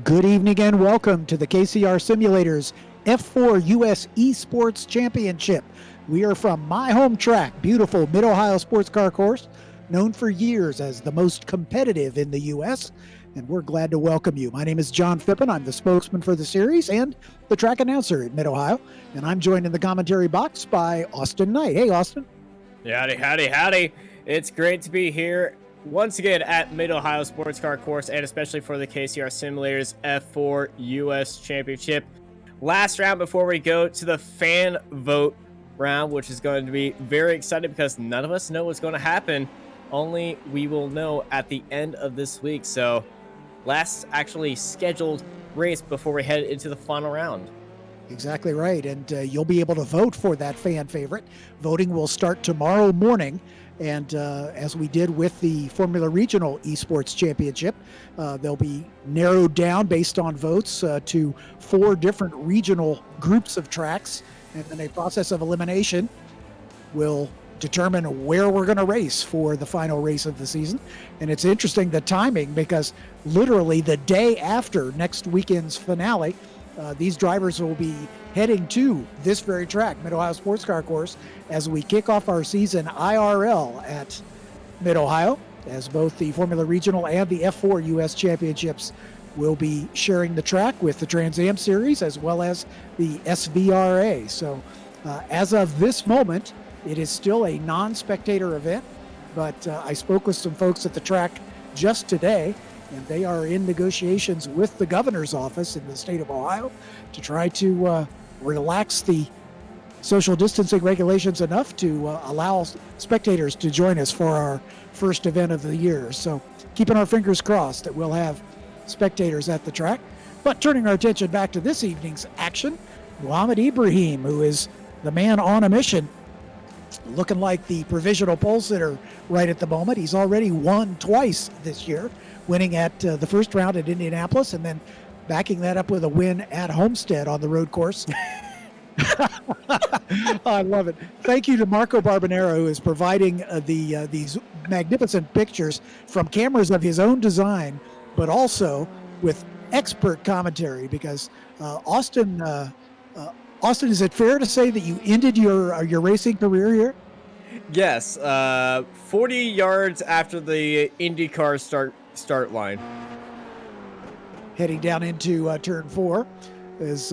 Good evening and welcome to the KCR Simulators F4 US Esports Championship. We are from my home track, beautiful Mid-Ohio Sports Car Course, known for years as the most competitive in the US, and we're glad to welcome you. My name is John Phippen. I'm the spokesman for the series and the track announcer at Mid-Ohio, and I'm joined in the commentary box by Austin Knight. Hey, Austin. Howdy, howdy, howdy. It's great to be here once again at Mid-Ohio Sports Car Course, and especially for the KCR Simulators F4 US Championship. Last round before we go to the fan vote round, which is going to be very exciting because none of us know what's going to happen. Only we will know at the end of this week. So last actually scheduled race before we head into the final round. Exactly right, and you'll be able to vote for that fan favorite. Voting will start tomorrow morning, and as we did with the Formula Regional Esports Championship, they'll be narrowed down based on votes to 4 different regional groups of tracks, and then a process of elimination will determine where we're going to race for the final race of the season. And it's interesting, the timing, because literally the day after next weekend's finale, these drivers will be heading to this very track, Mid-Ohio Sports Car Course, as we kick off our season IRL at Mid-Ohio, as both the Formula Regional and the F4 US Championships will be sharing the track with the Trans Am Series as well as the SVRA. So as of this moment, it is still a non-spectator event, but I spoke with some folks at the track just today, and they are in negotiations with the governor's office in the state of Ohio to try to relax the social distancing regulations enough to allow spectators to join us for our first event of the year. So keeping our fingers crossed that we'll have spectators at the track. But turning our attention back to this evening's action, Muhammad Ibrahim, who is the man on a mission, looking like the provisional pole sitter right at the moment. He's already won twice this year, winning at the first round at Indianapolis and then backing that up with a win at Homestead on the road course. I love it. Thank you to Marco Barbonero, who is providing these magnificent pictures from cameras of his own design, but also with expert commentary, because Austin, is it fair to say that you ended your racing career here? Yes, 40 yards after the IndyCar start line. Heading down into turn 4 is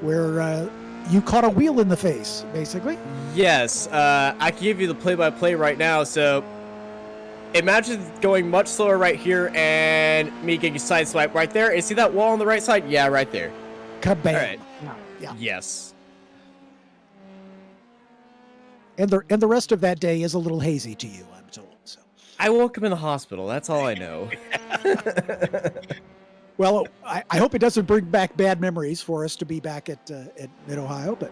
where you caught a wheel in the face, basically. Yes, I can give you the play-by-play right now. So imagine going much slower right here and me getting a side swipe right there. And see that wall on the right side? Yeah, right there. Kabam. All right. Yeah. Yes. And the rest of that day is a little hazy to you, I'm told. So I woke up in the hospital. That's all I know. Well, I hope it doesn't bring back bad memories for us to be back at Mid-Ohio. But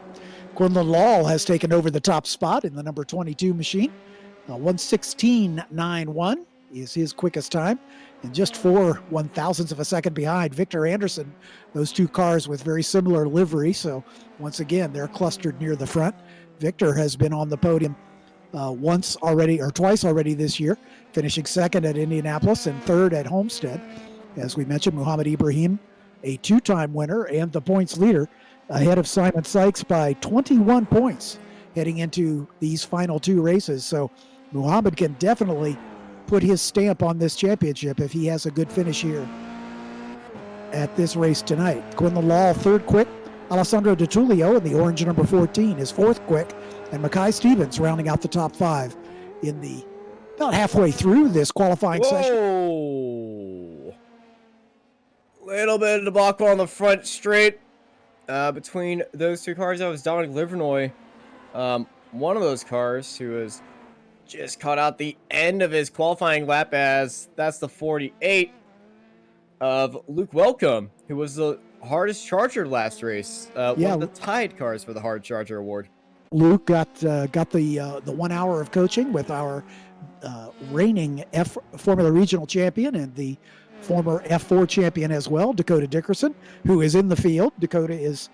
Quinlan Law has taken over the top spot in the number 22 machine. 1:16.91 is his quickest time, and just 4/1000ths of a second behind Victor Anderson. Those two cars with very similar livery, so once again they're clustered near the front. Victor has been on the podium twice already this year, finishing second at Indianapolis and third at Homestead. As we mentioned, Muhammad Ibrahim, a 2-time winner and the points leader, ahead of Simon Sykes by 21 points heading into these final 2 races. So Muhammad can definitely put his stamp on this championship if he has a good finish here at this race tonight. Quinlan Law, third quick. Alessandro Di Tullio in the orange number 14 is fourth quick. And Mackay Stevens rounding out the top 5 in the about halfway through this qualifying session. Little bit of debacle on the front straight between those 2 cars. That was Dominic Livernoy, one of those cars who was just caught out the end of his qualifying lap, as that's the 48 of Luke Welcome, who was the hardest charger last race. One of the tied cars for the hard charger award. Luke got the 1 hour of coaching with our reigning Formula Regional champion and the former F4 champion as well, Dakota Dickerson, who is in the field. Dakota is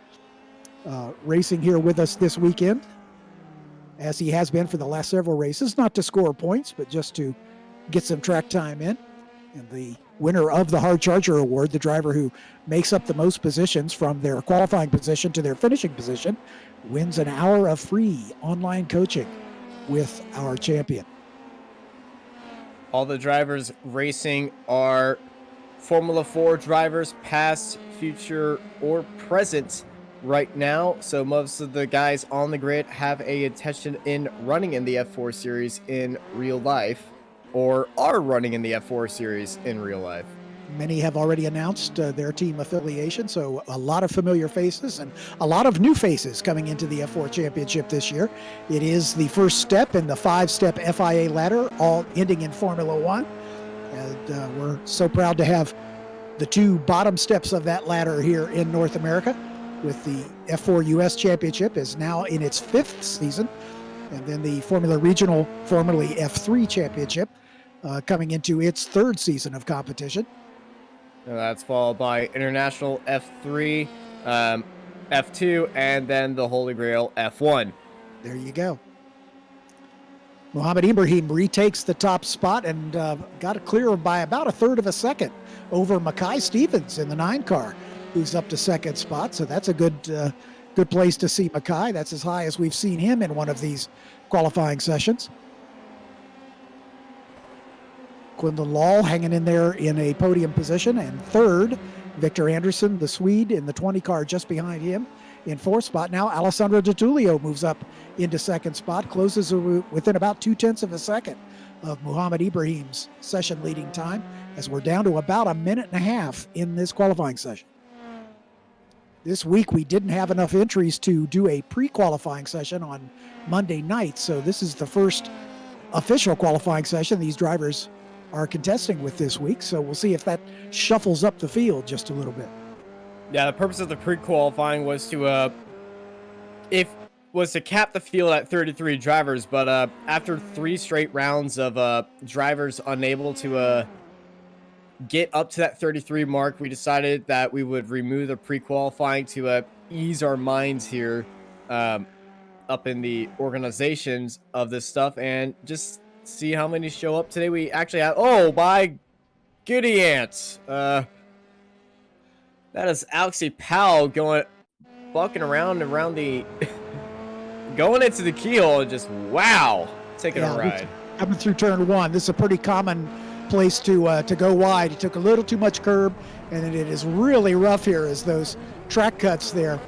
racing here with us this weekend, as he has been for the last several races, not to score points, but just to get some track time in. And the winner of the Hard Charger Award, the driver who makes up the most positions from their qualifying position to their finishing position, wins an hour of free online coaching with our champion. All the drivers racing are Formula 4 drivers, past, future, or present right now. So most of the guys on the grid have a intention in running in the F4 series in real life, or are running in the F4 series in real life. Many have already announced their team affiliation, so a lot of familiar faces and a lot of new faces coming into the F4 Championship this year. It is the first step in the 5-step FIA ladder, all ending in Formula One. And we're so proud to have the 2 bottom steps of that ladder here in North America, with the F4 US Championship is now in its 5th season, and then the Formula Regional, formerly F3 Championship, coming into its 3rd season of competition. That's followed by International F3, F2, and then the Holy Grail F1. There you go. Mohammed Ibrahim retakes the top spot and got it clear by about 1/3 of a second over Mackay Stevens in the 9 car, who's up to 2nd spot. So that's a good place to see Mackay. That's as high as we've seen him in one of these qualifying sessions. Quinlan Law hanging in there in a podium position, and 3rd, Victor Anderson, the Swede, in the 20 car just behind him in 4th spot. Now Alessandro Di Tullio moves up into 2nd spot, closes within about 0.2 of a second of Mohammed Ibrahim's session leading time, as we're down to about 1.5 minutes in this qualifying session. This week we didn't have enough entries to do a pre-qualifying session on Monday night, so this is the first official qualifying session these drivers are contesting with this week, so we'll see if that shuffles up the field just a little bit. Yeah, the purpose of the pre-qualifying was to cap the field at 33 drivers, but after 3 straight rounds of drivers unable to get up to that 33 mark, we decided that we would remove the pre-qualifying to ease our minds here up in the organizations of this stuff, and just see how many show up today. We actually have, oh my goody ants, that is Alexi Powell bucking around the going into the keyhole and just taking a ride. Coming through turn 1, this is a pretty common place to go wide. He took a little too much curb, and it is really rough here, as those track cuts there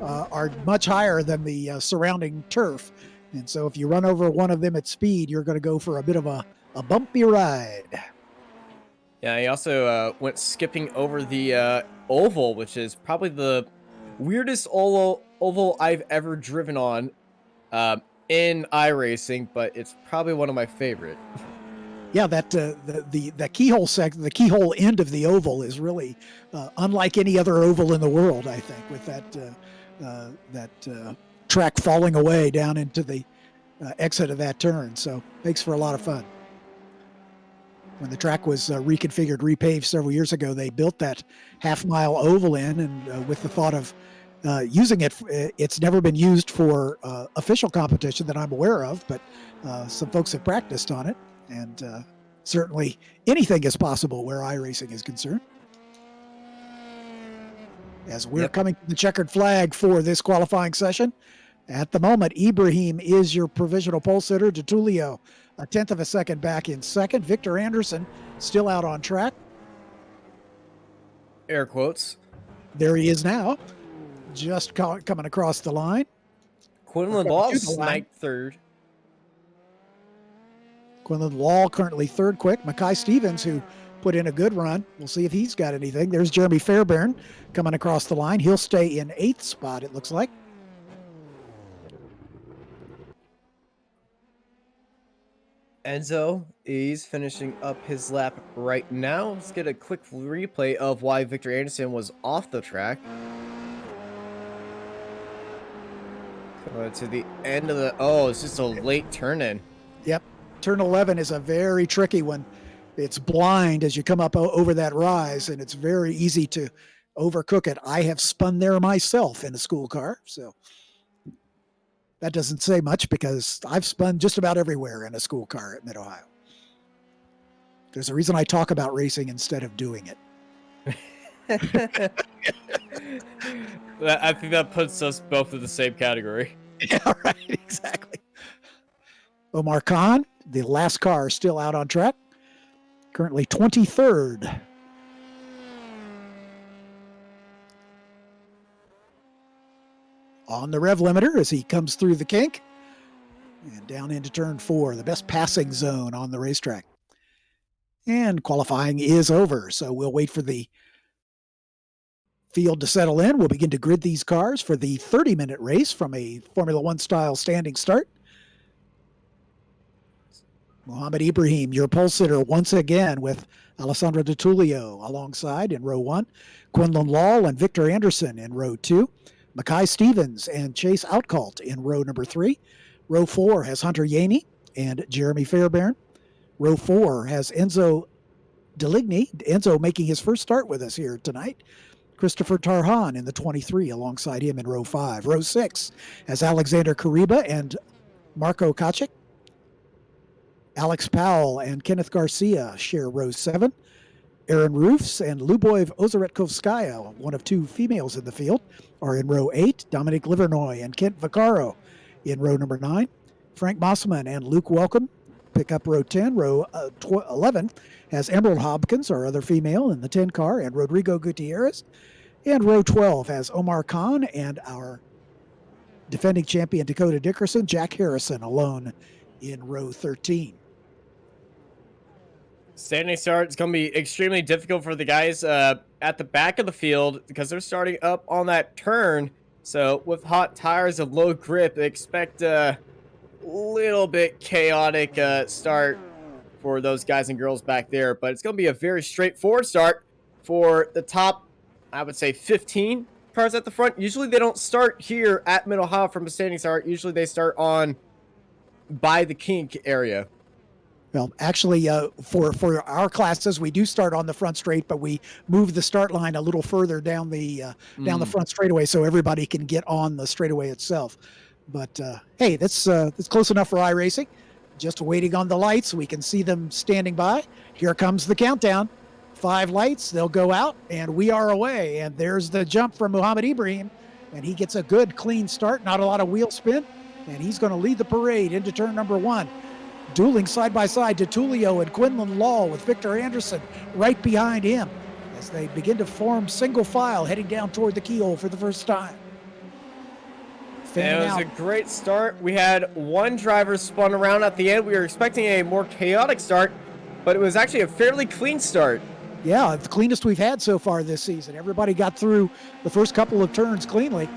are much higher than the surrounding turf. And so if you run over one of them at speed, you're going to go for a bit of a bumpy ride. Yeah, he also went skipping over the oval, which is probably the weirdest oval I've ever driven on in iRacing, but it's probably one of my favorite. Yeah, that the keyhole section, the keyhole end of the oval is really unlike any other oval in the world, I think, with that track falling away down into the exit of that turn. So makes for a lot of fun. When the track was reconfigured, repaved several years ago, they built that half-mile oval in, and with the thought of using it. It's never been used for official competition that I'm aware of, but some folks have practiced on it, and certainly anything is possible where iRacing is concerned. As we're coming to the checkered flag for this qualifying session, at the moment, Ibrahim is your provisional pole sitter. Di Tullio, 1/10 of a second back in 2nd. Victor Anderson still out on track. Air quotes. There he is now, just coming across the line. Quinlan Law sniped 3rd. Quinlan Law currently 3rd quick. Mackay Stevens, who put in a good run. We'll see if he's got anything. There's Jeremy Fairbairn coming across the line. He'll stay in 8th spot, it looks like. Enzo is finishing up his lap right now. Let's get a quick replay of why Victor Anderson was off the track. Coming to the end of the... Oh, it's just a late turn in. Yep. Turn 11 is a very tricky one. It's blind as you come up over that rise, and it's very easy to overcook it. I have spun there myself in a school car, so that doesn't say much because I've spun just about everywhere in a school car at Mid-Ohio. There's a reason I talk about racing instead of doing it. I think that puts us both in the same category. Yeah, right, exactly. Omar Khan, the last car, still out on track. Currently 23rd. On the rev limiter as he comes through the kink and down into turn 4, the best passing zone on the racetrack. And qualifying is over, so we'll wait for the field to settle in. We'll begin to grid these cars for the 30-minute race from a Formula One style standing start. Mohamed Ibrahim, your pole sitter once again, with Alessandro Di Tullio alongside in row 1, Quinlan Law and Victor Anderson in row 2, Mackay Stevens and Chase Outcalt in row number 3. Row 4 has Hunter Yaney and Jeremy Fairbairn. Row 4 has Enzo Deligny, Enzo making his first start with us here tonight. Christopher Tarhan in the 23 alongside him in row 5. Row 6 has Alexander Kariba and Marco Kachik. Alex Powell and Kenneth Garcia share row 7. Aaron Roofs and Luboy Ozaretkovskaya, one of 2 females in the field, are in row 8. Dominic Livernoy and Kent Vaccaro in row number 9. Frank Mossman and Luke Welcome pick up row 10. Row 11 has Emerald Hopkins, our other female, in the 10 car, and Rodrigo Gutierrez. And row 12 has Omar Khan and our defending champion Dakota Dickerson, Jack Harrison, alone in row 13. Standing start is going to be extremely difficult for the guys at the back of the field because they're starting up on that turn. So with hot tires and low grip, expect a little bit chaotic start for those guys and girls back there. But it's going to be a very straightforward start for the top, I would say, 15 cars at the front. Usually they don't start here at Mid-Ohio from a standing start. Usually they start on by the kink area. Well, actually, for our classes, we do start on the front straight, but we move the start line a little further down the front straightaway so everybody can get on the straightaway itself. But hey, that's close enough for iRacing. Just waiting on the lights. We can see them standing by. Here comes the countdown. 5 lights, they'll go out, and we are away. And there's the jump from Mohamed Ibrahim, and he gets a good, clean start, not a lot of wheel spin, and he's going to lead the parade into turn number 1. Dueling side by side, Tullio and Quinlan Law with Victor Anderson right behind him as they begin to form single file heading down toward the keyhole for the first time. It was a great start. We had one driver spun around at the end. We were expecting a more chaotic start, but it was actually a fairly clean start. Yeah, the cleanest we've had so far this season. Everybody got through the first couple of turns cleanly.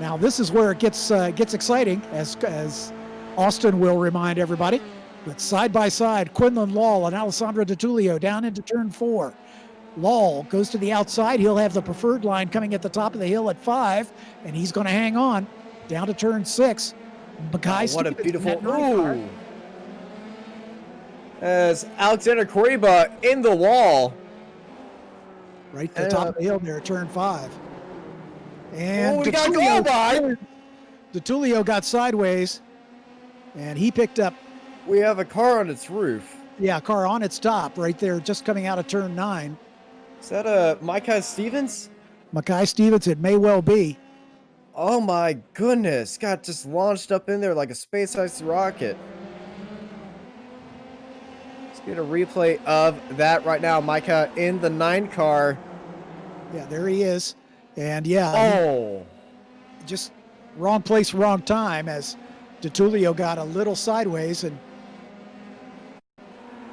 Now this is where it gets exciting, as Austin will remind everybody. But side by side, Quinlan Law and Alessandro Di Tullio down into turn 4. Law goes to the outside. He'll have the preferred line coming at the top of the hill at 5, and he's going to hang on down to turn 6. Mackay what a beautiful car. As Alexander Koriba in the wall. Right at the top of the hill there, turn 5. And we got to go by. Di Tullio got sideways, and he picked up. We have a car on its roof. Yeah, a car on its top right there, just coming out of turn 9. Is that Mackay Stevens? Mackay Stevens, it may well be. Oh my goodness, got just launched up in there like a space-sized rocket. Let's get a replay of that right now. Micah in the 9 car. Yeah, there he is. And yeah, just wrong place, wrong time, as Di Tullio got a little sideways, and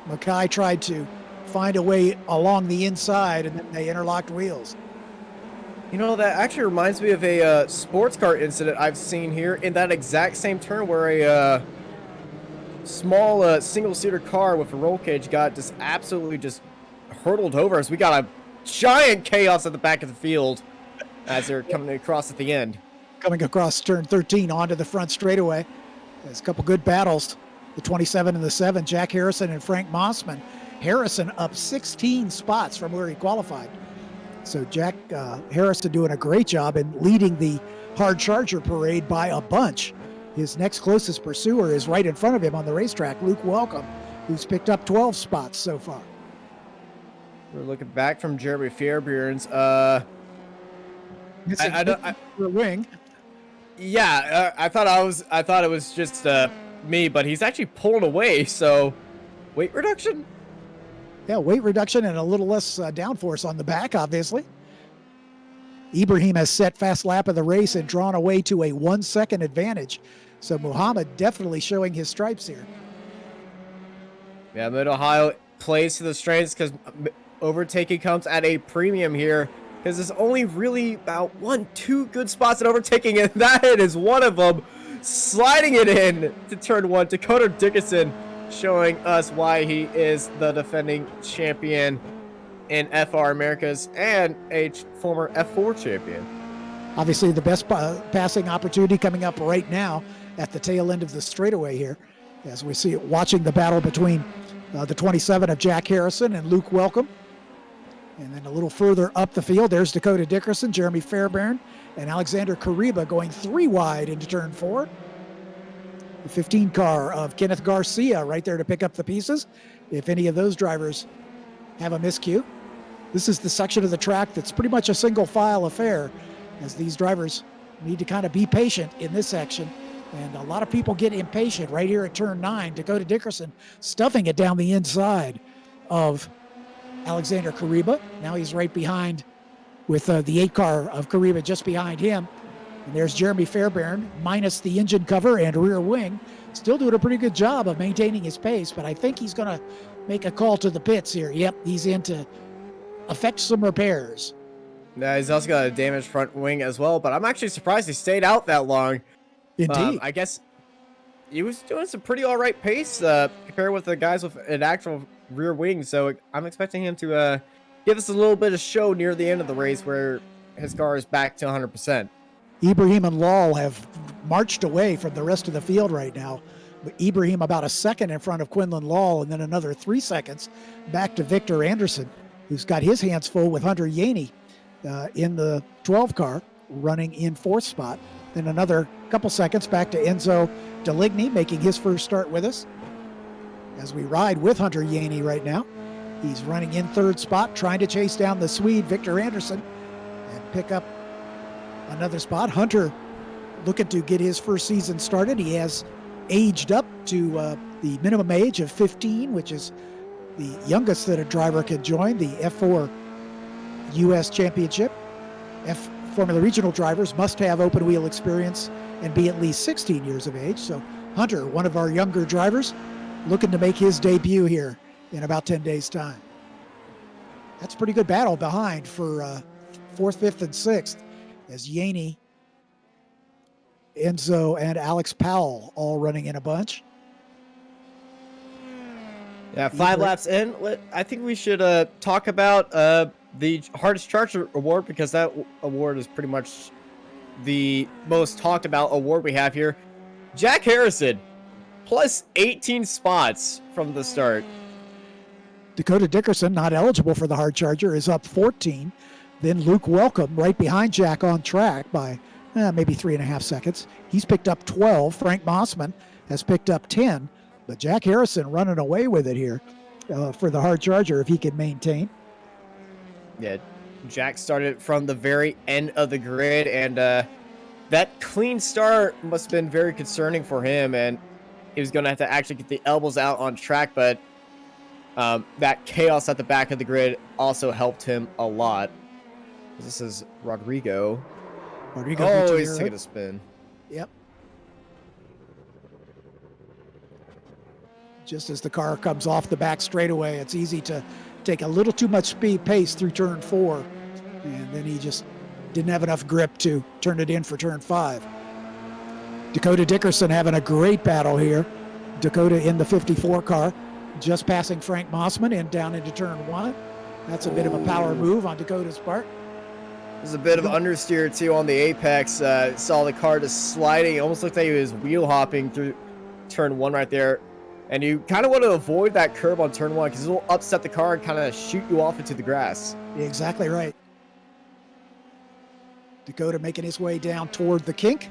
Mackay tried to find a way along the inside, and then they interlocked wheels. You know, that actually reminds me of a sports car incident I've seen here in that exact same turn where a small single-seater car with a roll cage got just absolutely just hurtled over us. We got a giant chaos at the back of the field as they're coming across at the end. Coming across turn 13 onto the front straightaway. There's a couple good battles. The 27 and the 7, Jack Harrison and Frank Mossman. Harrison up 16 spots from where he qualified. So Jack Harrison doing a great job in leading the hard charger parade by a bunch. His next closest pursuer is right in front of him on the racetrack, Luke Welcome, who's picked up 12 spots so far. We're looking back from Jeremy Fairbairn's. Missing the wing. Yeah, I thought it was just me, but he's actually pulling away. So, weight reduction. Yeah, weight reduction and a little less downforce on the back, obviously. Ibrahim has set fast lap of the race and drawn away to a 1 second advantage. So Muhammad definitely showing his stripes here. Yeah, Mid-Ohio plays to the strengths because overtaking comes at a premium here. Because there's only really about 2 good spots at overtaking, and that is one of them. Sliding it in to turn 1, Dakota Dickinson showing us why he is the defending champion in FR Americas and a former F4 champion. Obviously the best passing opportunity coming up right now at the tail end of the straightaway here, as we see it, watching the battle between the 27 of Jack Harrison and Luke Welcome. And then a little further up the field, there's Dakota Dickerson, Jeremy Fairbairn, and Alexander Kariba going 3 wide into turn 4. The 15 car of Kenneth Garcia right there to pick up the pieces if any of those drivers have a miscue. This is the section of the track that's pretty much a single file affair, as these drivers need to kind of be patient in this section. And a lot of people get impatient right here at turn 9. Dakota Dickerson stuffing it down the inside of Alexander Kariba. Now he's right behind with the 8 car of Kariba just behind him. And there's Jeremy Fairbairn minus the engine cover and rear wing. Still doing a pretty good job of maintaining his pace, but I think he's going to make a call to the pits here. Yep, he's in to affect some repairs. Yeah, he's also got a damaged front wing as well, but I'm actually surprised he stayed out that long. Indeed. I guess he was doing some pretty all right pace compared with the guys with an actual rear wing, so I'm expecting him to give us a little bit of show near the end of the race where his car is back to 100%. Ibrahim and Lal have marched away from the rest of the field right now. Ibrahim about a second in front of Quinlan Lal, and then another 3 seconds back to Victor Anderson, who's got his hands full with Hunter Yaney in the 12 car running in 4th spot. Then another couple seconds back to Enzo Deligny making his first start with us as we ride with Hunter Yaney right now. He's running in 3rd spot, trying to chase down the Swede Victor Anderson and pick up another spot. Hunter looking to get his first season started. He has aged up to the minimum age of 15, which is the youngest that a driver can join the F4 U.S. Championship. Formula Regional drivers must have open wheel experience and be at least 16 years of age. So Hunter, one of our younger drivers, looking to make his debut here in about 10 days' time. That's a pretty good battle behind for 4th, 5th, and 6th, as Yaney, Enzo, and Alex Powell all running in a bunch. Yeah, 5 laps in. I think we should talk about the hardest charger award, because that award is pretty much the most talked about award we have here. Jack Harrison, plus 18 spots from the start. Dakota Dickerson, not eligible for the hard charger, is up 14. Then Luke Welcome, right behind Jack on track by maybe 3.5 seconds. He's picked up 12. Frank Mossman has picked up 10. But Jack Harrison running away with it here for the hard charger if he can maintain. Yeah, Jack started from the very end of the grid, and that clean start must have been very concerning for him, and he was going to have to actually get the elbows out on track, but that chaos at the back of the grid also helped him a lot. This is Rodrigo. Oh, he's taking a spin. Yep. Just as the car comes off the back straightaway, it's easy to take a little too much pace through turn 4, and then he just didn't have enough grip to turn it in for turn 5. Dakota Dickerson having a great battle here. Dakota in the 54 car, just passing Frank Mossman and down into turn 1. That's a bit of a power move on Dakota's part. There's a bit of understeer too on the apex. Saw the car just sliding. It almost looked like he was wheel hopping through turn 1 right there. And you kind of want to avoid that curb on turn 1 because it will upset the car and kind of shoot you off into the grass. Exactly right. Dakota making his way down toward the kink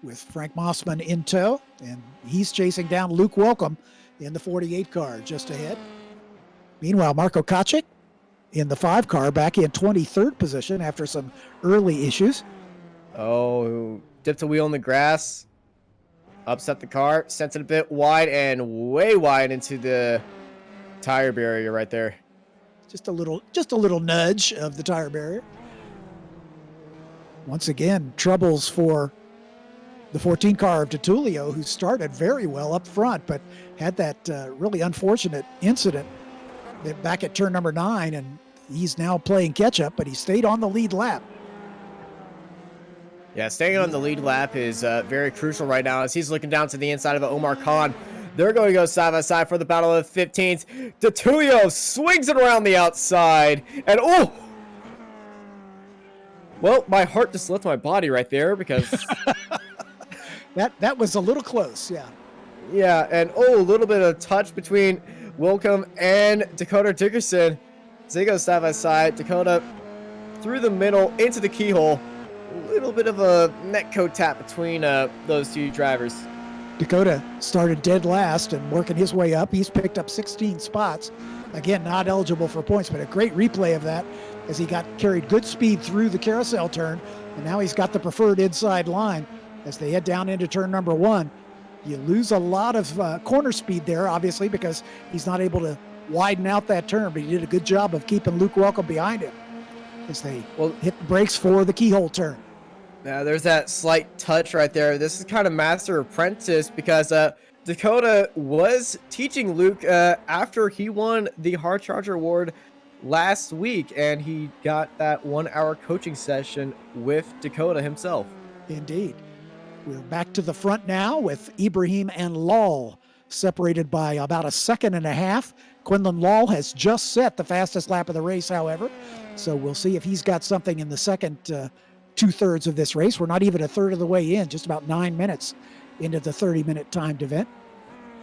with Frank Mossman in tow, and he's chasing down Luke Welcome in the 48 car just ahead. Meanwhile, Marko Kacic in the 5 car back in 23rd position after some early issues. Oh, dipped a wheel in the grass, upset the car, sent it a bit wide and way wide into the tire barrier right there. Just a little nudge of the tire barrier. Once again, troubles for the 14 car of Tertulio, who started very well up front, but had that really unfortunate incident back at turn number 9, and he's now playing catch up, but he stayed on the lead lap. Yeah, staying on the lead lap is very crucial right now as he's looking down to the inside of Omar Khan. They're going to go side by side for the battle of the 15th. Tertulio swings it around the outside, and oh! Well, my heart just left my body right there because... that was a little close, yeah. Yeah, and oh, a little bit of touch between Wilcom and Dakota Dickerson. As they go side by side, Dakota through the middle into the keyhole. A little bit of a netcode tap between those two drivers. Dakota started dead last and working his way up. He's picked up 16 spots. Again, not eligible for points, but a great replay of that as he got carried good speed through the carousel turn, and now he's got the preferred inside line as they head down into turn number 1. You lose a lot of corner speed there, obviously, because he's not able to widen out that turn, but he did a good job of keeping Luke Welcome behind him as they hit the brakes for the keyhole turn. Yeah, there's that slight touch right there. This is kind of master apprentice because Dakota was teaching Luke after he won the Hard Charger Award last week, and he got that 1-hour coaching session with Dakota himself. Indeed. We're back to the front now with Ibrahim and Lal separated by about a second and a half. Quinlan Lal has just set the fastest lap of the race, however, so we'll see if he's got something in the second 2/3 of this race. We're not even a third of the way in, just about 9 minutes into the 30-minute timed event.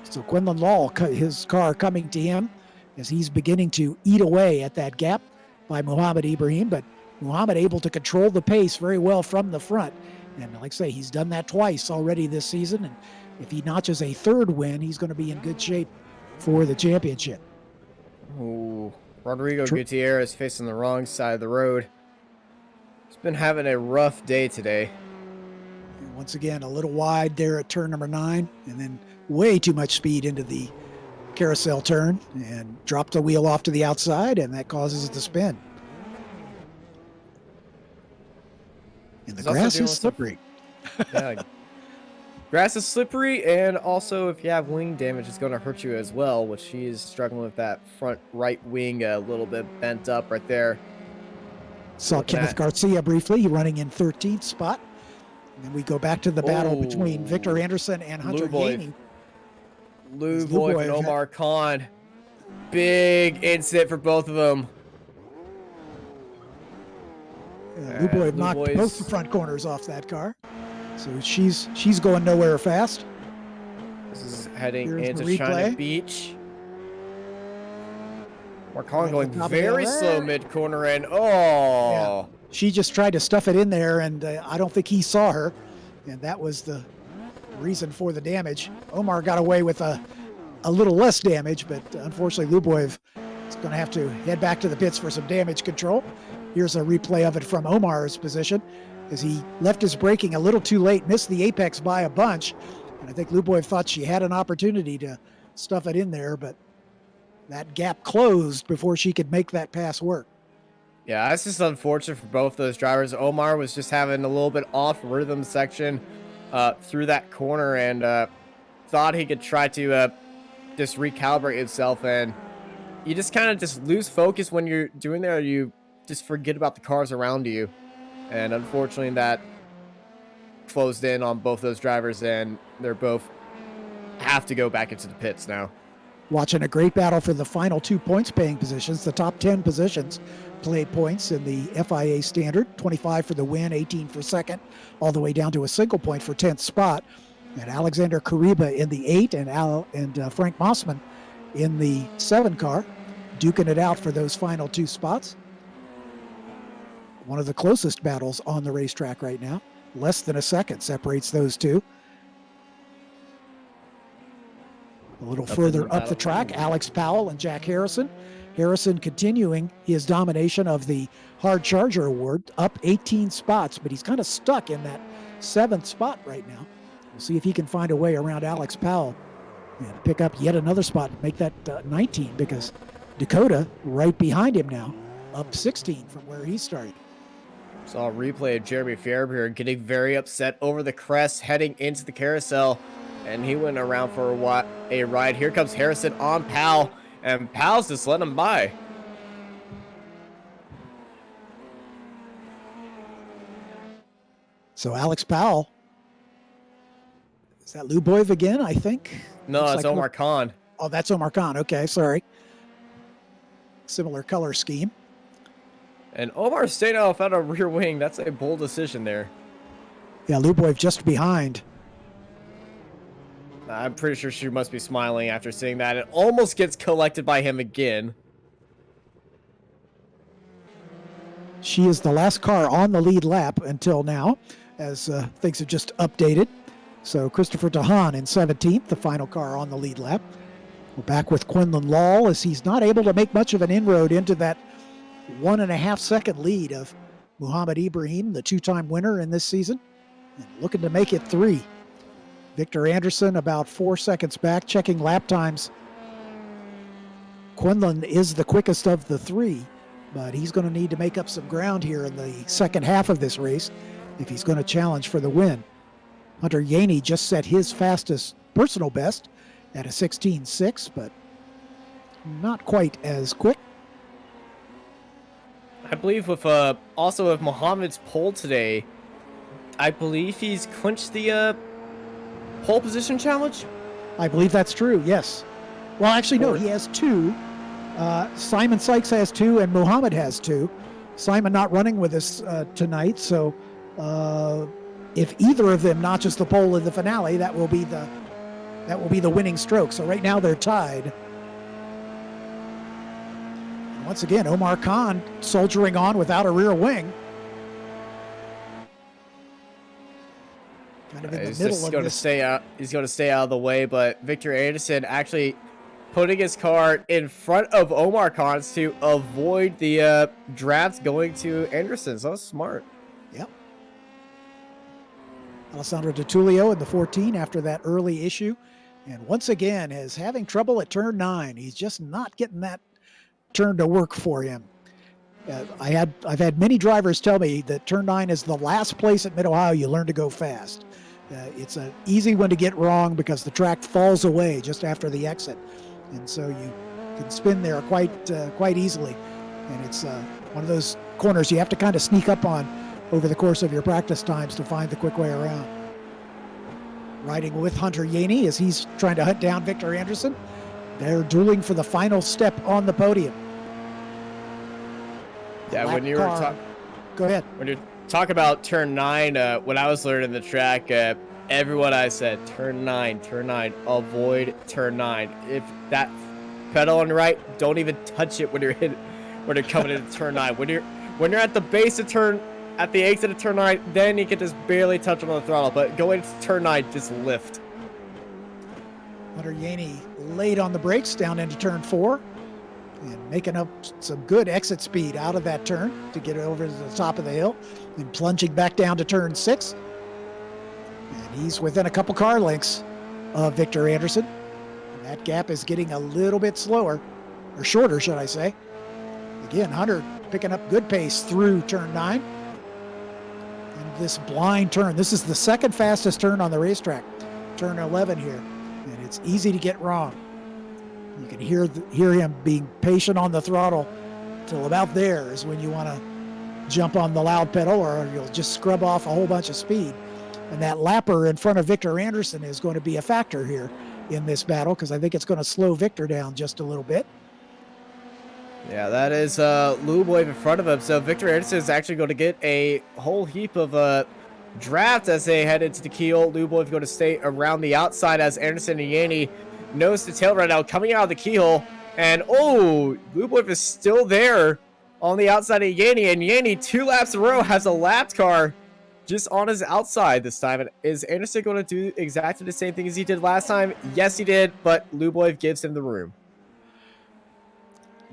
So Quinlan Lal, his car coming to him as he's beginning to eat away at that gap by Muhammad Ibrahim, but Muhammad able to control the pace very well from the front. And like I say, he's done that twice already this season, and if he notches a 3rd win, he's going to be in good shape for the championship. Ooh, Rodrigo Gutierrez facing the wrong side of the road. He's been having a rough day today. And once again, a little wide there at turn number 9, and then way too much speed into the carousel turn, and dropped the wheel off to the outside, and that causes it to spin. And the grass is slippery. Yeah. Grass is slippery, and also if you have wing damage, it's going to hurt you as well, which he is struggling with that front right wing a little bit bent up right there. Saw Kenneth Garcia briefly running in 13th spot. And then we go back to the battle between Victor Anderson and Hunter Yaney. Luboy and Omar Khan. Big incident for both of them. Luboy knocked both the front corners off that car. So she's going nowhere fast. This is heading into China Beach. Marcon going very slow mid-corner, and yeah. She just tried to stuff it in there, and I don't think he saw her, and that was the reason for the damage. Omar got away with a little less damage, but unfortunately Luboy is going to have to head back to the pits for some damage control. Here's a replay of it from Omar's position as he left his braking a little too late, missed the apex by a bunch, and I think Luboy thought she had an opportunity to stuff it in there, but that gap closed before she could make that pass work. Yeah, that's just unfortunate for both those drivers. Omar was just having a little bit off rhythm section through that corner, and thought he could try to just recalibrate himself, and you just kind of just lose focus when you're doing there. You just forget about the cars around you, and unfortunately that closed in on both those drivers, and they're both have to go back into the pits now. Watching a great battle for the final 2 points paying positions. The top 10 positions play points in the FIA standard, 25 for the win, 18 for second, all the way down to a single point for 10th spot. And Alexander Kariba in the 8 and Frank Mossman in the 7 car, duking it out for those final 2 spots. One of the closest battles on the racetrack right now. Less than a second separates those two. A little further up the track, Alex Powell and Jack Harrison. Harrison continuing his domination of the Hard Charger Award, up 18 spots, but he's kind of stuck in that 7th spot right now. We'll see if he can find a way around Alex Powell and pick up yet another spot and make that 19, because Dakota right behind him now, up 16 from where he started. Saw a replay of Jeremy Fairbeer getting very upset over the crest heading into the carousel, and he went around for a ride. Here comes Harrison on Powell, and Powell's just letting him by. So Alex Powell, is that Luboev again, I think? No, Looks it's like Omar Khan. Oh, that's Omar Khan. Okay, sorry. Similar color scheme. And Omar stayed off out of rear wing. That's a bold decision there. Yeah, Luboev just behind. I'm pretty sure she must be smiling after seeing that. It almost gets collected by him again. She is the last car on the lead lap until now, as things have just updated. So Christopher DeHaan in 17th, the final car on the lead lap. We're back with Quinlan Law, as he's not able to make much of an inroad into that 1.5 second lead of Muhammad Ibrahim, the 2-time winner in this season, and looking to make it 3. Victor Anderson about 4 seconds back, checking lap times. Quinlan is the quickest of the 3, but he's going to need to make up some ground here in the second half of this race if he's going to challenge for the win. Hunter Yaney just set his fastest personal best at a 16.6, but not quite as quick. I believe with also with Muhammad's pole today, I believe he's clinched the pole position challenge. I believe that's true, yes. Well, actually, no, he has 2. Simon Sykes has 2, and Muhammad has 2. Simon not running with us tonight, so if either of them notches the pole in the finale, that will be the winning stroke. So right now they're tied. And once again, Omar Khan soldiering on without a rear wing. Kind of in the He's middle just of going to this. stay out. He's going to stay out of the way, but Victor Anderson actually putting his car in front of Omar Khan's to avoid the drafts going to Anderson. So that's smart. Yep. Alessandro Di Tullio in the 14 after that early issue. And once again is having trouble at turn 9. He's just not getting that turn to work for him. I've had many drivers tell me that turn 9 is the last place at Mid-Ohio you learn to go fast. It's an easy one to get wrong because the track falls away just after the exit. And so you can spin there quite easily. And it's one of those corners you have to kind of sneak up on over the course of your practice times to find the quick way around. Riding with Hunter Yaney as he's trying to hunt down Victor Anderson. They're dueling for the final step on the podium. Yeah, when you were go ahead. When you're talking about turn 9, when I was learning the track, everyone I said turn 9, avoid turn 9. If that pedal on the right, don't even touch it when you're coming into turn 9. When you're at the base of at the exit of turn 9, then you can just barely touch it on the throttle. But going to turn 9, just lift. Hunter Yaney late on the brakes down into turn 4 and making up some good exit speed out of that turn to get over to the top of the hill and plunging back down to turn 6. And he's within a couple car lengths of Victor Anderson. And that gap is getting a little bit slower, or shorter, should I say. Again, Hunter picking up good pace through turn 9. And this blind turn, this is the second fastest turn on the racetrack, turn 11 here. And it's easy to get wrong. You can hear him being patient on the throttle till about there is when you want to jump on the loud pedal, or you'll just scrub off a whole bunch of speed. And that lapper in front of Victor Anderson is going to be a factor here in this battle, because I think it's going to slow Victor down just a little bit. Yeah, that is Luboev in front of him. So Victor Anderson is actually going to get a whole heap of draft as they head into the keel. Luboev going to stay around the outside as Anderson and Yaney nose to tail right now, coming out of the keyhole. And Luboev is still there on the outside of Yaney, and Yaney 2 laps in a row has a lapped car just on his outside this time. And is Anderson going to do exactly the same thing as he did last time? Yes, he did, but Luboev gives him the room.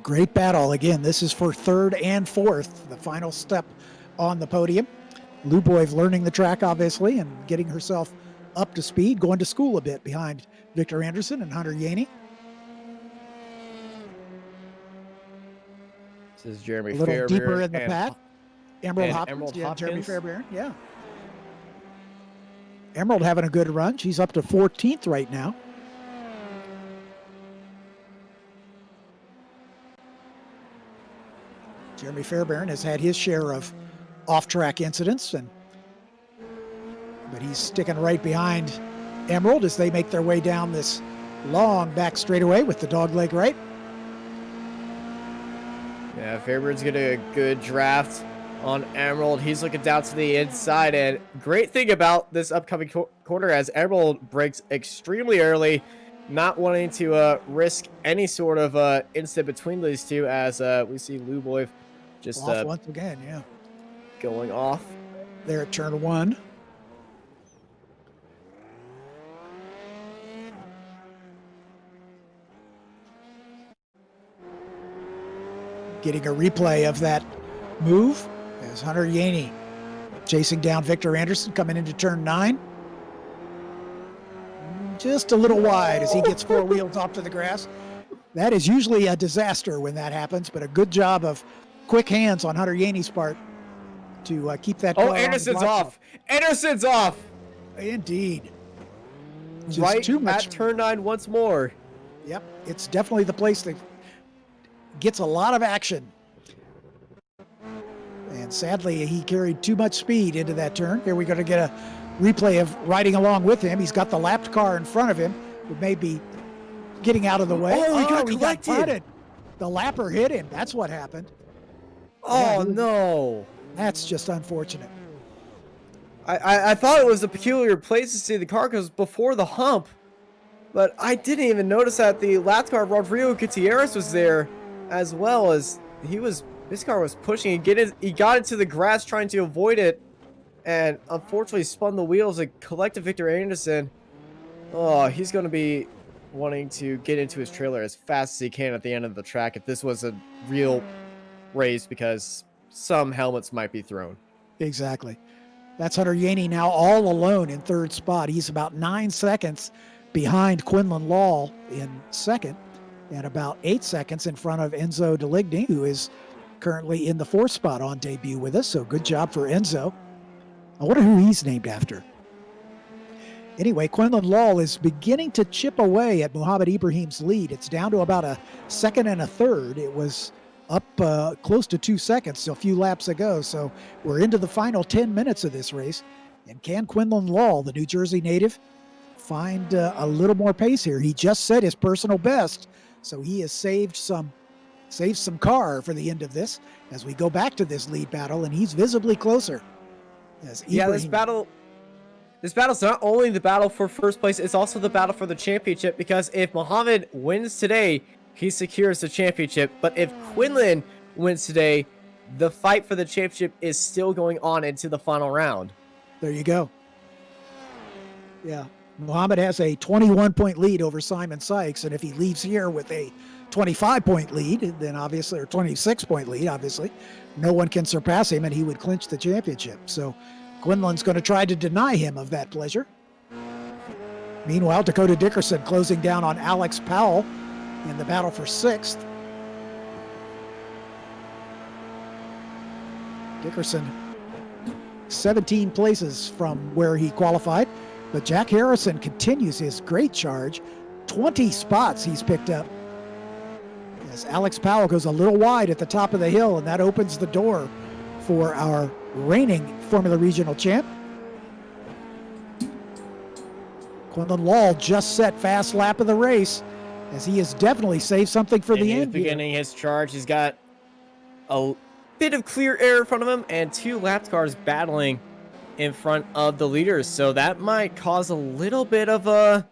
Great battle. Again, this is for third and fourth, the final step on the podium. Luboev learning the track, obviously, and getting herself up to speed, going to school a bit behind Victor Anderson and Hunter Yaney. This is Jeremy a little Fairbairn deeper in the pack. Emerald Hopkins, Hopkins. Jeremy Fairbairn, yeah. Emerald having a good run. She's up to 14th right now. Jeremy Fairbairn has had his share of off-track incidents, but he's sticking right behind Emerald as they make their way down this long back straightaway with the dog leg right. Yeah, Fairbairn's getting a good draft on Emerald. He's looking down to the inside, and great thing about this upcoming quarter as Emerald breaks extremely early, not wanting to risk any sort of incident between these two, as we see Luboev just off once again, yeah, going off there at turn one. Getting a replay of that move as Hunter Yaney chasing down Victor Anderson coming into turn 9. Just a little wide as he gets four wheels off to the grass. That is usually a disaster when that happens, but a good job of quick hands on Hunter Yaney's part to keep that. Oh, Anderson's off. Anderson's off. Indeed. Just right too much. At turn 9 once more. Yep, it's definitely the place that gets a lot of action. And sadly, he carried too much speed into that turn. Here we're going to get a replay of riding along with him. He's got the lapped car in front of him, who may be getting out of the way. Oh, he got putted. The lapper hit him. That's what happened. Oh, yeah, no. That's just unfortunate. I thought it was a peculiar place to see the car because before the hump, but I didn't even notice that the lapped car, Rodrigo Gutierrez, was there as well, as his car was pushing. He got into the grass trying to avoid it, and unfortunately spun the wheels and collected Victor Anderson. Oh, he's going to be wanting to get into his trailer as fast as he can at the end of the track if this was a real race, because some helmets might be thrown. Exactly. That's Hunter Yaney now all alone in third spot. He's about 9 seconds behind Quinlan Law in second, and about 8 seconds in front of Enzo Deligny, who is currently in the fourth spot on debut with us. So good job for Enzo. I wonder who he's named after. Anyway, Quinlan Law is beginning to chip away at Muhammad Ibrahim's lead. It's down to about a second and a third. It was up close to 2 seconds so a few laps ago. So we're into the final 10 minutes of this race. And can Quinlan Law, the New Jersey native, find a little more pace here? He just set his personal best, so he has saved some car for the end of this as we go back to this lead battle, and he's visibly closer. Yeah, this battle's not only the battle for first place, it's also the battle for the championship, because if Muhammad wins today, he secures the championship. But if Quinlan wins today, the fight for the championship is still going on into the final round. There you go. Yeah, Muhammad has a 21-point lead over Simon Sykes, and if he leaves here with a 25-point lead, then obviously, or 26-point lead, obviously, no one can surpass him, and he would clinch the championship. So Quinlan's going to try to deny him of that pleasure. Meanwhile, Dakota Dickerson closing down on Alex Powell in the battle for sixth. Dickerson 17 places from where he qualified, but Jack Harrison continues his great charge. 20 spots he's picked up, as Alex Powell goes a little wide at the top of the hill, and that opens the door for our reigning Formula Regional champ. Quinlan Law just set fast lap of the race, as he has definitely saved something for the end. Beginning his charge, he's got a bit of clear air in front of him and 2 lapped cars battling in front of the leaders, so that might cause a little bit of a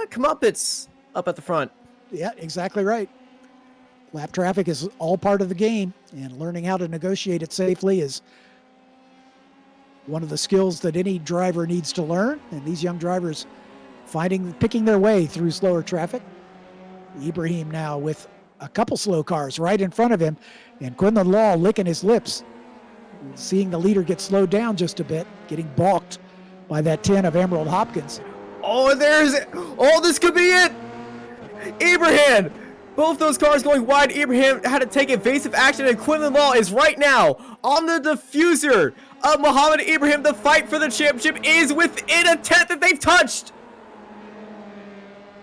comeuppance up at the front. Yeah, exactly right. Lap traffic is all part of the game, and learning how to negotiate it safely is one of the skills that any driver needs to learn. And these young drivers picking their way through slower traffic. Ibrahim now with a couple slow cars right in front of him, and Quinlan Law licking his lips, seeing the leader get slowed down just a bit, getting balked by that 10 of Emerald Hopkins. Oh, this could be it. Ibrahim, both those cars going wide. Ibrahim had to take evasive action, and Quinlan Law is right now on the diffuser of Muhammad Ibrahim. The fight for the championship is within a tenth that they've touched.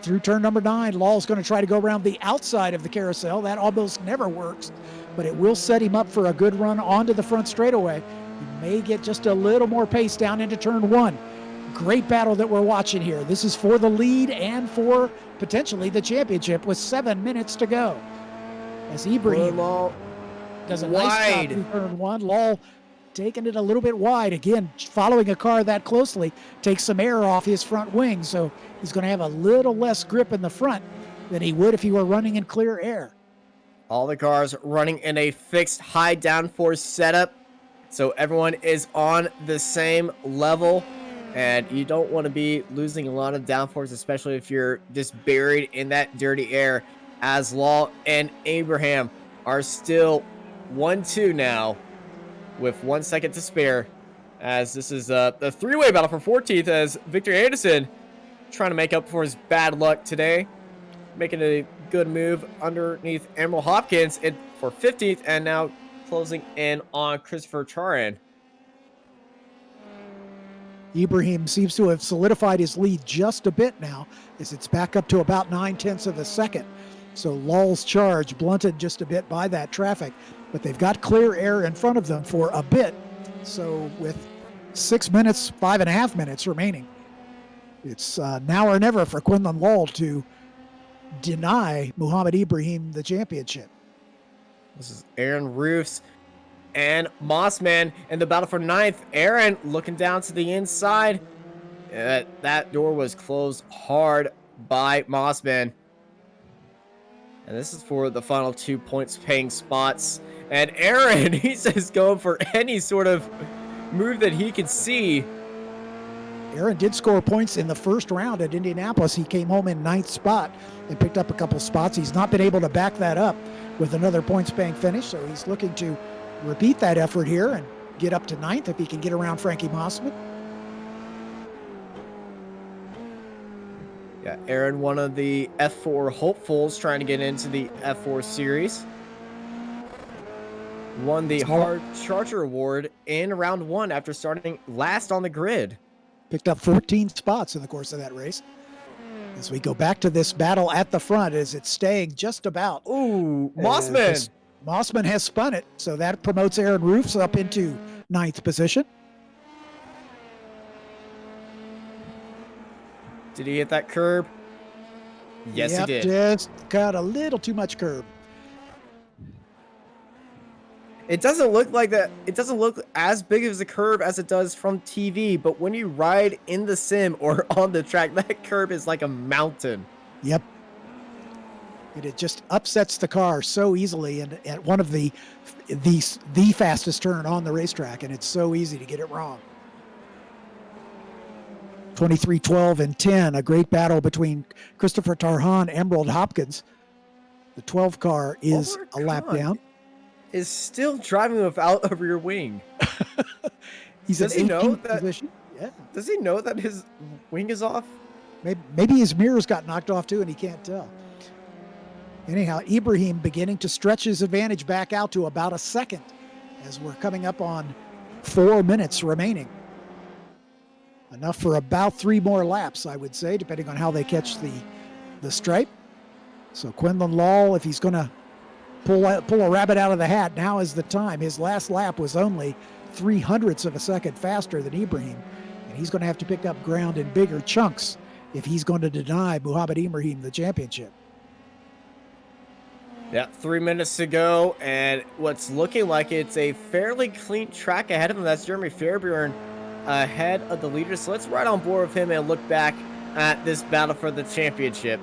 Through turn number 9, Law's going to try to go around the outside of the carousel. That almost never works, but it will set him up for a good run onto the front straightaway. He may get just a little more pace down into turn 1. Great battle that we're watching here. This is for the lead and for potentially the championship with 7 minutes to go. As Ibrahim does a nice job through turn 1. Law taking it a little bit wide. Again, following a car that closely takes some air off his front wing, so he's going to have a little less grip in the front than he would if he were running in clear air. All the cars running in a fixed high downforce setup, so everyone is on the same level, and you don't want to be losing a lot of downforce, especially if you're just buried in that dirty air, as Law and Abraham are still 1-2 now, with 1 second to spare, as this is the three-way battle for 14th, as Victor Anderson trying to make up for his bad luck today, making a good move underneath Emerald Hopkins for 15th, and now closing in on Christopher Charan. Ibrahim seems to have solidified his lead just a bit now, as it's back up to about 9/10 of a second. So Law's charge blunted just a bit by that traffic, but they've got clear air in front of them for a bit. So with 6 minutes, 5.5 minutes remaining, it's now or never for Quinlan Law to deny Muhammad Ibrahim the championship. This is Aaron Roofs and Mossman in the battle for 9th. Aaron looking down to the inside. That door was closed hard by Mossman. And this is for the final 2 points paying spots. And Aaron, he's just going for any sort of move that he can see. Aaron did score points in the first round at Indianapolis. He came home in 9th spot and picked up a couple spots. He's not been able to back that up with another points paying finish, so he's looking to repeat that effort here and get up to 9th if he can get around Frankie Mossman. Yeah, Aaron, one of the F4 hopefuls trying to get into the F4 series. Won the Hard Charger Award in round 1 after starting last on the grid. Picked up 14 spots in the course of that race. As we go back to this battle at the front, as it's staying just about. Ooh, Mossman. Mossman has spun it, so that promotes Aaron Roofs up into 9th position. Did he hit that curb? Yes, he did. Just got a little too much curb. It doesn't look like that. It doesn't look as big as a curb as it does from TV, but when you ride in the sim or on the track, that curb is like a mountain. Yep. And it just upsets the car so easily, and at one of the fastest turn on the racetrack, and it's so easy to get it wrong. 23, 12, and 10, a great battle between Christopher Tarhan, Emerald Hopkins. The 12 car is a lap down. Is still driving without a rear wing. Does he know that? Position. Yeah. Does he know that his wing is off? Maybe his mirrors got knocked off too, and he can't tell. Anyhow, Ibrahim beginning to stretch his advantage back out to about a second, as we're coming up on 4 minutes remaining. Enough for about 3 more laps, I would say, depending on how they catch the stripe. So Quinlan Law, if he's going to pull a rabbit out of the hat, now is the time. His last lap was only 0.03 of a second faster than Ibrahim, and he's going to have to pick up ground in bigger chunks if he's going to deny Muhammad Ibrahim the championship. Yeah, 3 minutes to go, and what's looking like it's a fairly clean track ahead of him. That's Jeremy Fairbairn ahead of the leader. So let's ride on board with him and look back at this battle for the championship.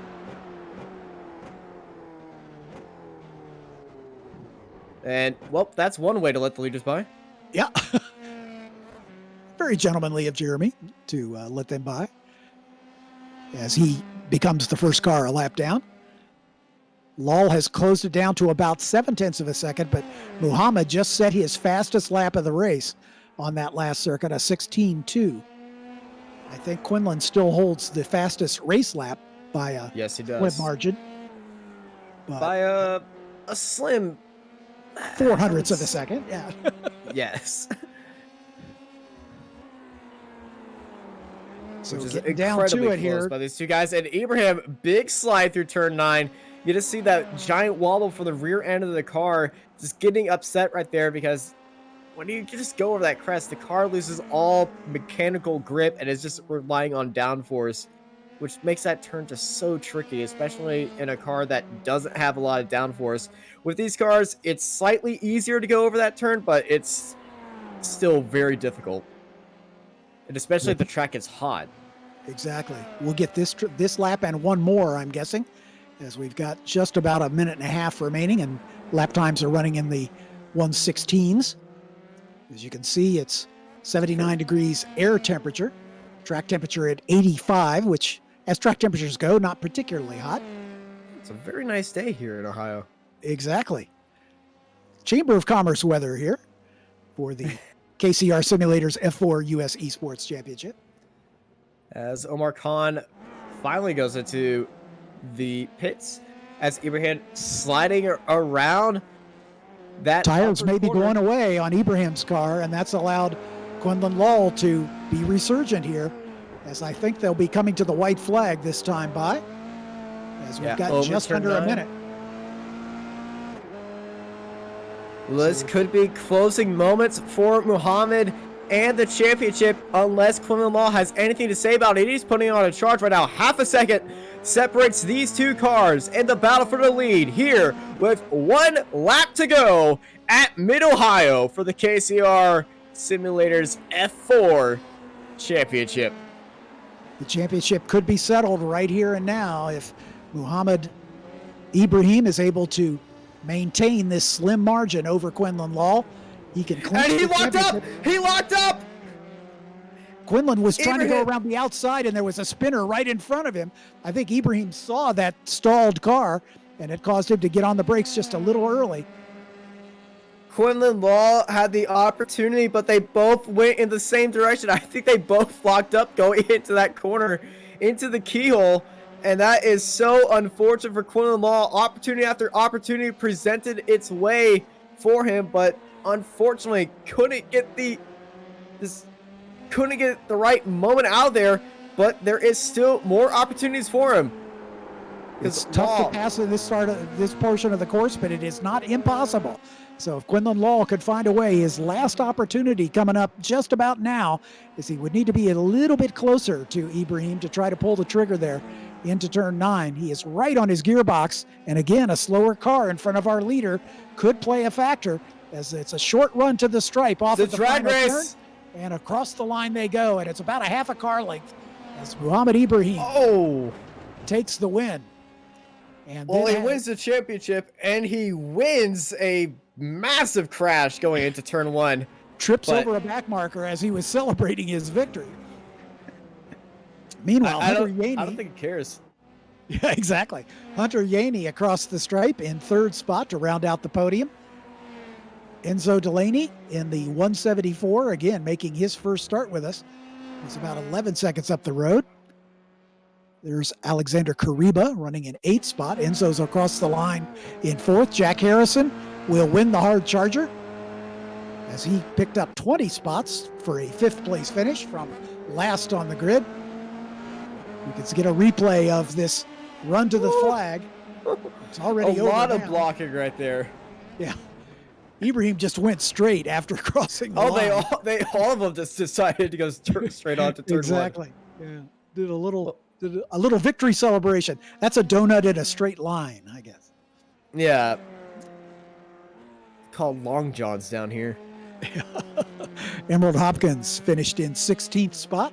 And, well, that's one way to let the leaders by. Yeah. Very gentlemanly of Jeremy to let them by as he becomes the first car a lap down. Lal has closed it down to about 0.7 of a second, but Muhammad just set his fastest lap of the race on that last circuit, a 16.2. I think Quinlan still holds the fastest race lap by a yes, he does. slim margin. But By a slim 0.04 of a second, yeah. Yes. So Which is getting down to incredibly it close here. by these two guys. And Ibrahim, big slide through turn 9. You just see that giant wobble from the rear end of the car, just getting upset right there because when you just go over that crest, the car loses all mechanical grip and is just relying on downforce, which makes that turn just so tricky, especially in a car that doesn't have a lot of downforce. With these cars, it's slightly easier to go over that turn, but it's still very difficult. And especially if the track is hot. Exactly. We'll get this lap and one more, I'm guessing, as we've got just about a minute and a half remaining, and lap times are running in the 1:16s. As you can see, it's 79 degrees air temperature, track temperature at 85, which, as track temperatures go, not particularly hot. It's a very nice day here in Ohio. Exactly. Chamber of Commerce weather here for the KCR Simulators F4 US Esports Championship. As Omar Khan finally goes into the pits, as Ibrahim sliding around that tires upper may be corner. going away on Ibrahim's car, and that's allowed Quinlan Lal to be resurgent here, as I think they'll be coming to the white flag this time by, as we've got just under a minute. This could be closing moments for Muhammad and the championship unless Quinlan Lal has anything to say about it. He's putting on a charge right now. Half a second separates these two cars in the battle for the lead here with 1 lap to go at Mid-Ohio for the KCR Simulators F4 Championship. The championship could be settled right here and now if Muhammad Ibrahim is able to maintain this slim margin over Quinlan Lal. He can clinch. And he locked up! He locked up! Quinlan was trying to go around the outside, and there was a spinner right in front of him. I think Ibrahim saw that stalled car, and it caused him to get on the brakes just a little early. Quinlan Lal had the opportunity, but they both went in the same direction. I think they both locked up going into that corner, into the keyhole, and that is so unfortunate for Quinlan Lal. Opportunity after opportunity presented its way for him, but unfortunately couldn't get the right moment out there. But there is still more opportunities for him. It's tough to pass in this portion of the course, but it is not impossible. So if Quinlan Lal could find a way, his last opportunity coming up just about now is he would need to be a little bit closer to Ibrahim to try to pull the trigger there into turn 9. He is right on his gearbox, and again, a slower car in front of our leader could play a factor, as it's a short run to the stripe off of the drag final turn, race, and across the line they go, and it's about a half a car length as Muhammad Ibrahim takes the win. And well, he wins the championship, and he wins a massive crash going into turn 1. Trips over a back marker as he was celebrating his victory. Meanwhile, I don't think he cares. Yeah, exactly. Hunter Yaney across the stripe in 3rd spot to round out the podium. Enzo Delaney in the 174, again, making his first start with us. He's about 11 seconds up the road. There's Alexander Kariba running in 8th spot. Enzo's across the line in 4th. Jack Harrison will win the hard charger as he picked up 20 spots for a 5th place finish from last on the grid. We can get a replay of this run to the flag. It's already over. A lot of blocking right there. Yeah. Ibrahim just went straight after crossing the line. All of them just decided to go straight on to turn 1. Exactly. Yeah. Did a little victory celebration. That's a donut in a straight line, I guess. Yeah. Called long johns down here. Emerald Hopkins finished in 16th spot.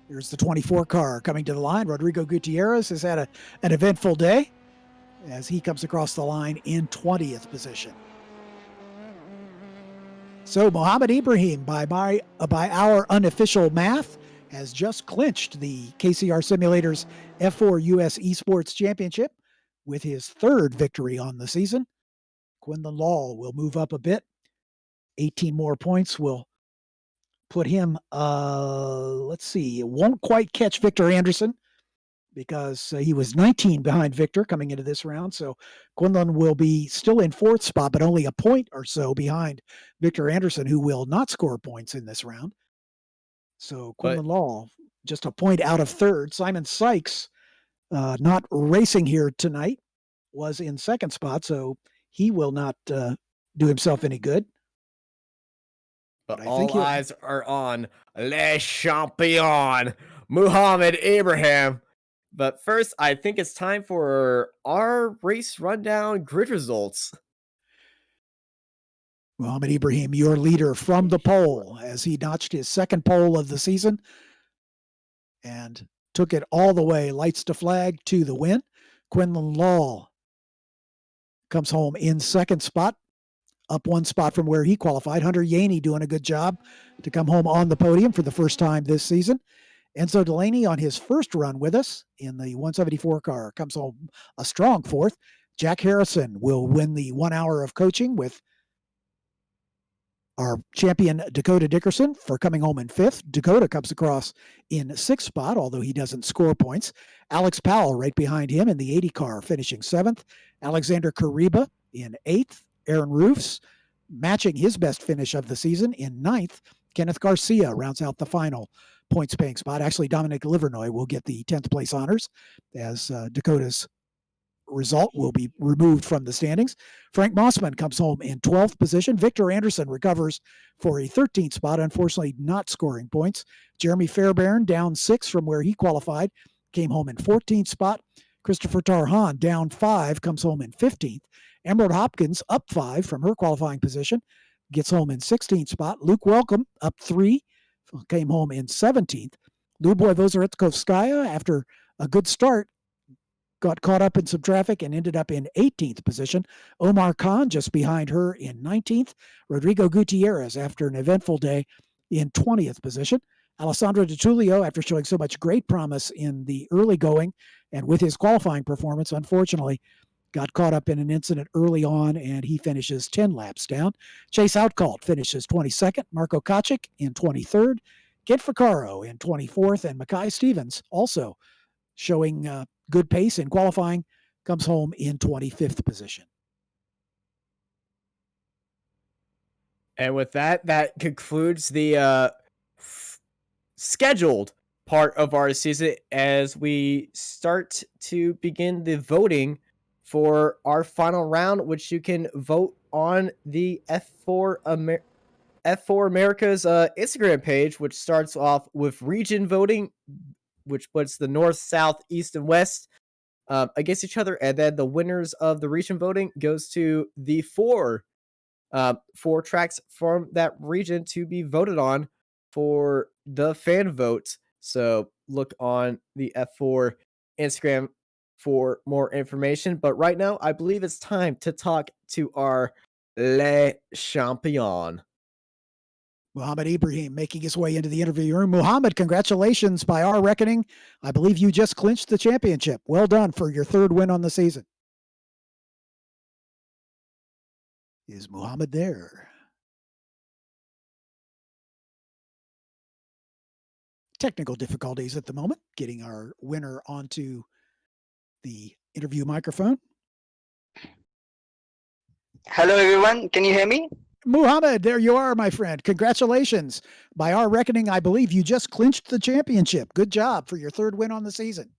Here's the 24 car coming to the line. Rodrigo Gutierrez has had an eventful day as he comes across the line in 20th position. So Mohammed Ibrahim, by our unofficial math, has just clinched the KCR Simulators F4 US Esports Championship with his third victory on the season. Quinlan Law will move up a bit. 18 more points will put him, let's see, it won't quite catch Victor Anderson because he was 19 behind Victor coming into this round. So Quinlan will be still in fourth spot, but only a point or so behind Victor Anderson, who will not score points in this round. So Quinlan Law just a point out of third. Simon Sykes, not racing here tonight, was in second spot, so he will not do himself any good. But all eyes are on Le Champion, Mohammed Ibrahim. But first, I think it's time for our race rundown grid results. Mohammed Ibrahim, your leader from the pole, as he notched his second pole of the season and took it all the way, lights to flag, to the win. Quinlan Law comes home in second spot, up one spot from where he qualified. Hunter Yaney doing a good job to come home on the podium for the first time this season. Enzo Delaney on his first run with us in the 174 car comes home a strong fourth. Jack Harrison will win the 1 hour of coaching with our champion Dakota Dickerson for coming home in fifth. Dakota comes across in sixth spot, although he doesn't score points. Alex Powell right behind him in the 80 car finishing seventh. Alexander Kariba in eighth. Aaron Roofs matching his best finish of the season in ninth. Kenneth Garcia rounds out the final points paying spot. Actually, Dominic Livernoy will get the 10th place honors as Dakota's result will be removed from the standings. Frank Mossman comes home in 12th position. Victor Anderson recovers for a 13th spot, unfortunately not scoring points. Jeremy Fairbairn down 6 from where he qualified, came home in 14th spot. Christopher Tarhan down 5, comes home in 15th. Emerald Hopkins up 5 from her qualifying position, gets home in 16th spot. Luke Welcome up 3, came home in 17th. Luboy Vozaretkovskaya, after a good start, got caught up in some traffic and ended up in 18th position. Omar Khan just behind her in 19th. Rodrigo Gutierrez, after an eventful day, in 20th position. Alessandro Di Tullio, after showing so much great promise in the early going and with his qualifying performance, unfortunately got caught up in an incident early on, and he finishes 10 laps down. Chase Outcalt finishes 22nd. Marco Kachik in 23rd. Kent Ficcaro in 24th. And Mackay Stevens, also showing good pace in qualifying, comes home in 25th position. And with that, that concludes the scheduled part of our season as we start to begin the voting for our final round, which you can vote on the F4 America's Instagram page, which starts off with region voting, which puts the north, south, east, and west against each other, and then the winners of the region voting goes to the four tracks from that region to be voted on for the fan vote. So look on the F4 Instagram for more information. But right now, I believe it's time to talk to our Le Champion. Mohammed Ibrahim making his way into the interview room. Mohammed, congratulations. By our reckoning, I believe you just clinched the championship. Well done for your third win on the season. Is Mohammed there? Technical difficulties at the moment, getting our winner onto the interview microphone. Hello, everyone. Can you hear me? Mohammed, there you are, my friend. Congratulations. By our reckoning, I believe you just clinched the championship. Good job for your third win on the season.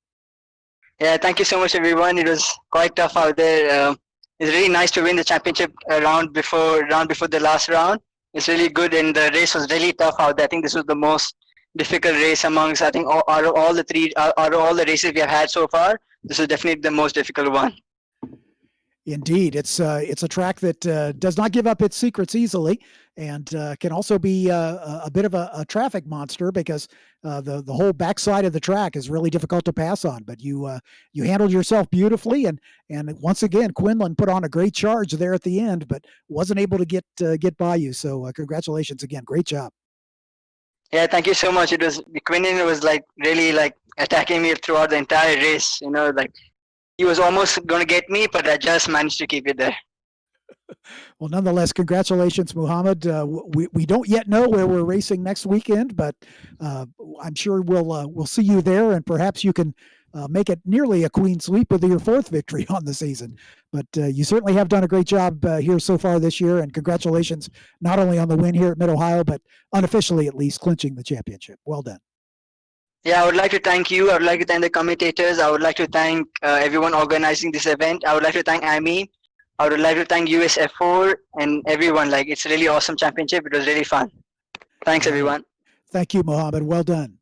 Yeah, thank you so much, everyone. It was quite tough out there. It's really nice to win the championship round before the last round. It's really good, and the race was really tough out there. I think this was the most difficult race amongst, I think, out of all the races we have had so far. This is definitely the most difficult one. Indeed, it's a track that does not give up its secrets easily, and can also be a bit of a traffic monster because the whole backside of the track is really difficult to pass on. But you handled yourself beautifully, and once again, Quinlan put on a great charge there at the end, but wasn't able to get by you. So congratulations again, great job. Yeah, thank you so much. It was Quinton was like really like attacking me throughout the entire race. You know, like he was almost going to get me, but I just managed to keep it there. Well, nonetheless, congratulations, Muhammad. We don't yet know where we're racing next weekend, but I'm sure we'll see you there, and perhaps you can make it nearly a clean sweep with your 4th victory on the season. But you certainly have done a great job here so far this year, and congratulations not only on the win here at Mid-Ohio, but unofficially at least clinching the championship. Well done. Yeah, I would like to thank you. I would like to thank the commentators. I would like to thank everyone organizing this event. I would like to thank Amy. I would like to thank USF4 and everyone. Like, it's a really awesome championship. It was really fun. Thanks, everyone. Thank you, Mohammed. Well done.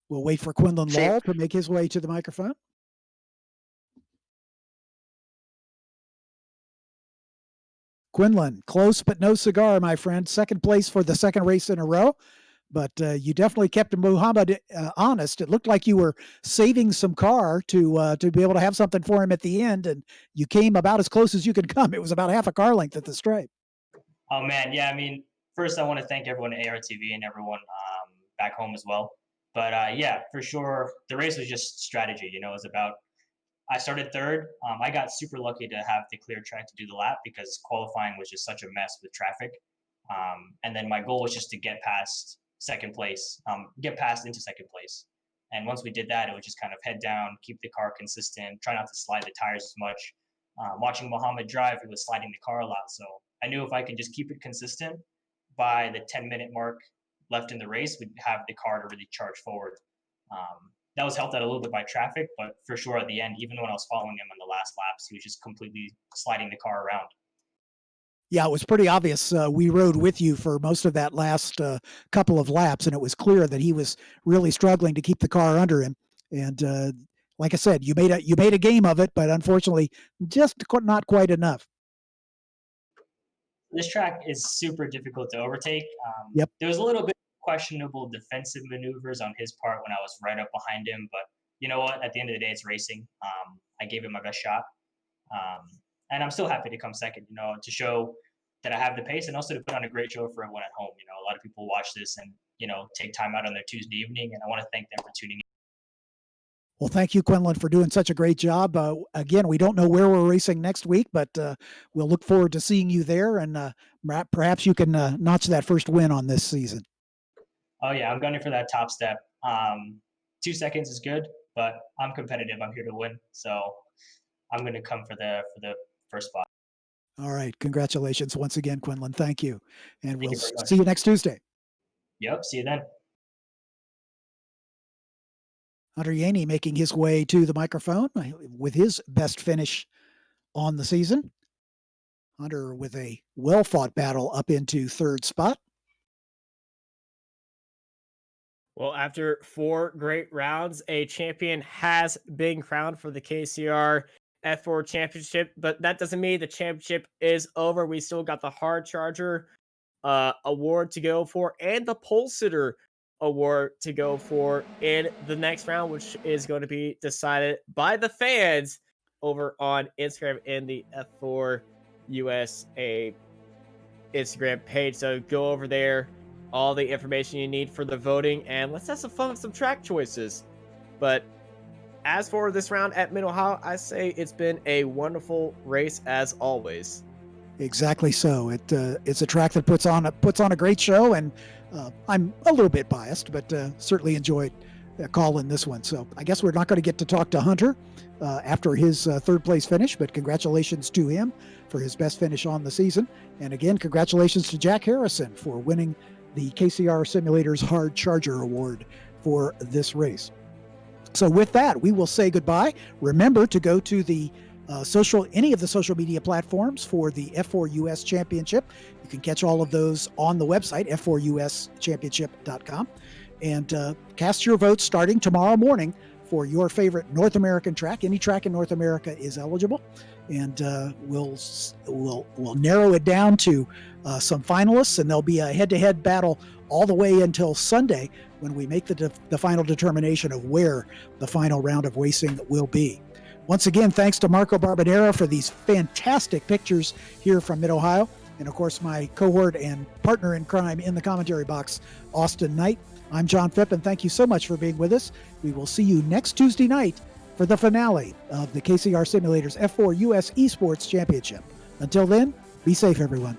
We'll wait for Quinlan Law to make his way to the microphone. Quinlan, close but no cigar, my friend. 2nd place for the 2nd race in a row. But you definitely kept Muhammad honest. It looked like you were saving some car to be able to have something for him at the end, and you came about as close as you could come. It was about half a car length at the stripe. Oh man, yeah. I mean, first I want to thank everyone at ARTV and everyone back home as well. But yeah, for sure, the race was just strategy. You know, it was about. I started 3rd. I got super lucky to have the clear track to do the lap because qualifying was just such a mess with traffic. And then my goal was just to get past 2nd place, get past into 2nd place. And once we did that, it was just kind of head down, keep the car consistent, try not to slide the tires as much. Watching Muhammad drive, he was sliding the car a lot. So I knew if I can just keep it consistent, by the 10-minute mark left in the race, we'd have the car to really charge forward. That was helped out a little bit by traffic, but for sure at the end, even when I was following him on the last laps, he was just completely sliding the car around. Yeah, it was pretty obvious. We rode with you for most of that last couple of laps, and it was clear that he was really struggling to keep the car under him. And like I said, you made a game of it, but unfortunately, just not quite enough. This track is super difficult to overtake. Yep. There was a little bit questionable defensive maneuvers on his part when I was right up behind him, but you know what? At the end of the day, it's racing. I gave it my best shot. And I'm still happy to come 2nd, you know, to show that I have the pace and also to put on a great show for everyone at home. You know, a lot of people watch this and, you know, take time out on their Tuesday evening, and I want to thank them for tuning in. Well, thank you, Quinlan, for doing such a great job. Again, we don't know where we're racing next week, but we'll look forward to seeing you there, and perhaps you can notch that first win on this season. Oh, yeah, I'm gunning for that top step. 2 seconds is good, but I'm competitive. I'm here to win, so I'm going to come for the first spot. All right. Congratulations once again, Quinlan. Thank you. And we'll you see you next Tuesday. Yep. See you then. Hunter Yaney making his way to the microphone with his best finish on the season. Hunter with a well-fought battle up into 3rd spot. Well, after 4 great rounds, a champion has been crowned for the KCR F4 Championship, but that doesn't mean the championship is over. We still got the Hard Charger award to go for and the Pole Sitter award to go for in the next round, which is going to be decided by the fans over on Instagram in the F4 USA Instagram page. So go over there, all the information you need for the voting, and let's have some fun with some track choices. But as for this round at Mid-Ohio, I say it's been a wonderful race as always. Exactly so. It's a track that puts on a great show, and I'm a little bit biased, but certainly enjoyed calling this one. So I guess we're not going to get to talk to Hunter after his 3rd place finish, but congratulations to him for his best finish on the season. And again, congratulations to Jack Harrison for winning the KCR Simulators Hard Charger Award for this race. So with that, we will say goodbye. Remember to go to the any of the social media platforms for the F4 US Championship. You can catch all of those on the website, f4uschampionship.com, and cast your votes starting tomorrow morning for your favorite North American track. Any track in North America is eligible. and we'll narrow it down to some finalists, and there'll be a head-to-head battle all the way until Sunday when we make the final determination of where the final round of racing will be. Once again, thanks to Marco Barbonera for these fantastic pictures here from Mid-Ohio. And of course, my cohort and partner in crime in the commentary box, Austin Knight. I'm John Phipp, and thank you so much for being with us. We will see you next Tuesday night for the finale of the KCR Simulators F4 US Esports Championship. Until then, be safe, everyone.